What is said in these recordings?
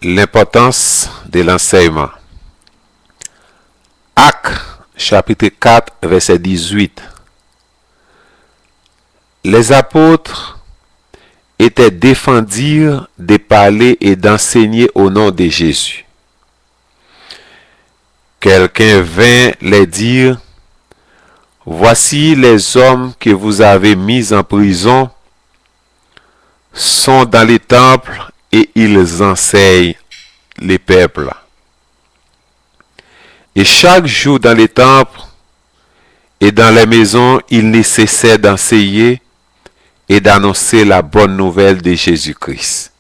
L'importance de l'enseignement. Actes, chapitre 4, verset 18. Les apôtres étaient défendus de parler et d'enseigner au nom de Jésus. Quelqu'un vint les dire: voici les hommes que vous avez mis en prison sont dans les temples et ils enseignent les peuples. Et chaque jour dans les temples et dans les maisons, ils ne cessaient d'enseigner et d'annoncer la bonne nouvelle de Jésus-Christ.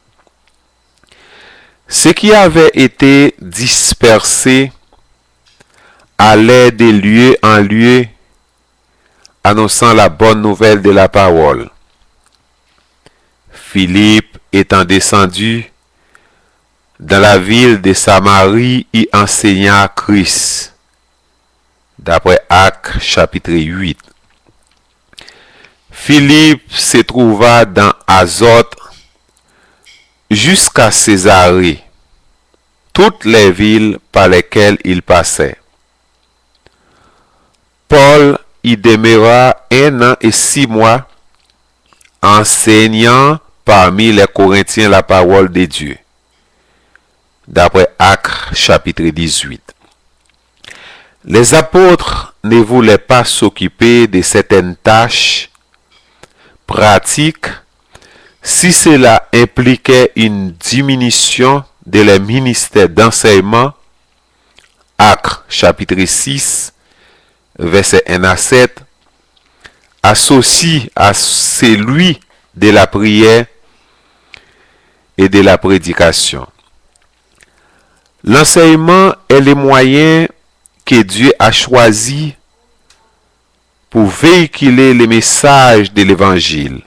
Ceux qui avaient été dispersés allaient de lieu en lieu, annonçant la bonne nouvelle de la parole. Philippe étant descendu dans la ville de Samarie, y enseigna Christ. D'après Actes chapitre 8. Philippe se trouva dans Azote jusqu'à Césarée, toutes les villes par lesquelles il passait. Paul y demeura 1 an et 6 mois, enseignant parmi les Corinthiens la parole de Dieu. D'après Actes chapitre 18. Les apôtres ne voulaient pas s'occuper de certaines tâches pratiques si cela impliquait une diminution de leur ministère d'enseignement. Actes chapitre 6, verset 1 à 7, associe à celui de la prière et de la prédication. L'enseignement est le moyen que Dieu a choisi pour véhiculer le message de l'Évangile,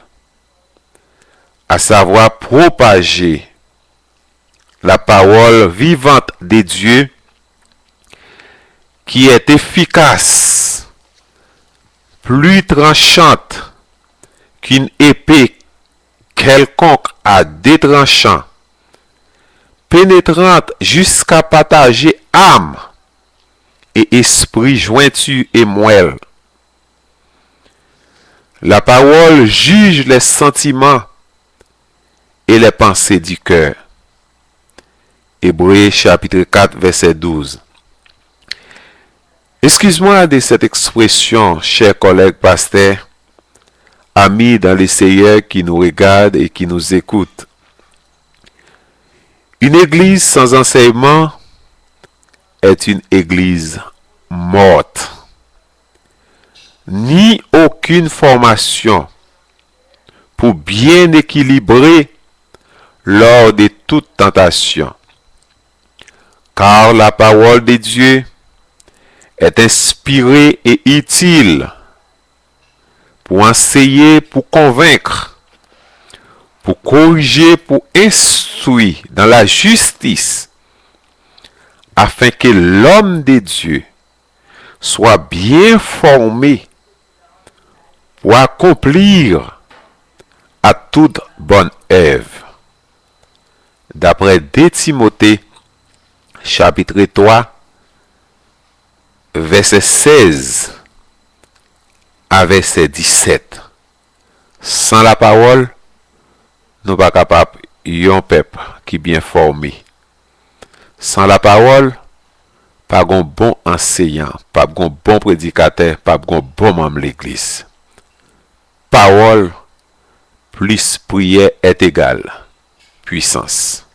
à savoir propager la parole vivante de Dieu qui est efficace, plus tranchante qu'une épée quelconque à deux tranchants, pénétrante jusqu'à partager âme et esprit, jointure et moelle. La parole juge les sentiments et les pensées du cœur. Hébreux chapitre 4 verset 12. Excuse-moi de cette expression, chers collègues pasteurs, amis dans le Seigneur qui nous regardent et qui nous écoutent. Une église sans enseignement est une église morte. Ni aucune formation pour bien équilibrer lors de toute tentation. Car la parole de Dieu est inspirée et utile pour enseigner, pour convaincre, pour corriger, pour instruire dans la justice, afin que l'homme de Dieu soit bien formé pour accomplir à toute bonne œuvre. D'après 2 Timothée, chapitre 3, verset 16 à verset 17. Sans la parole, nous ne sommes pas capables d'un peuple qui est bien formé. Sans la parole, pas un bon enseignant, pas un bon prédicateur, pas un bon membre de l'église. Parole plus prière est égale puissance.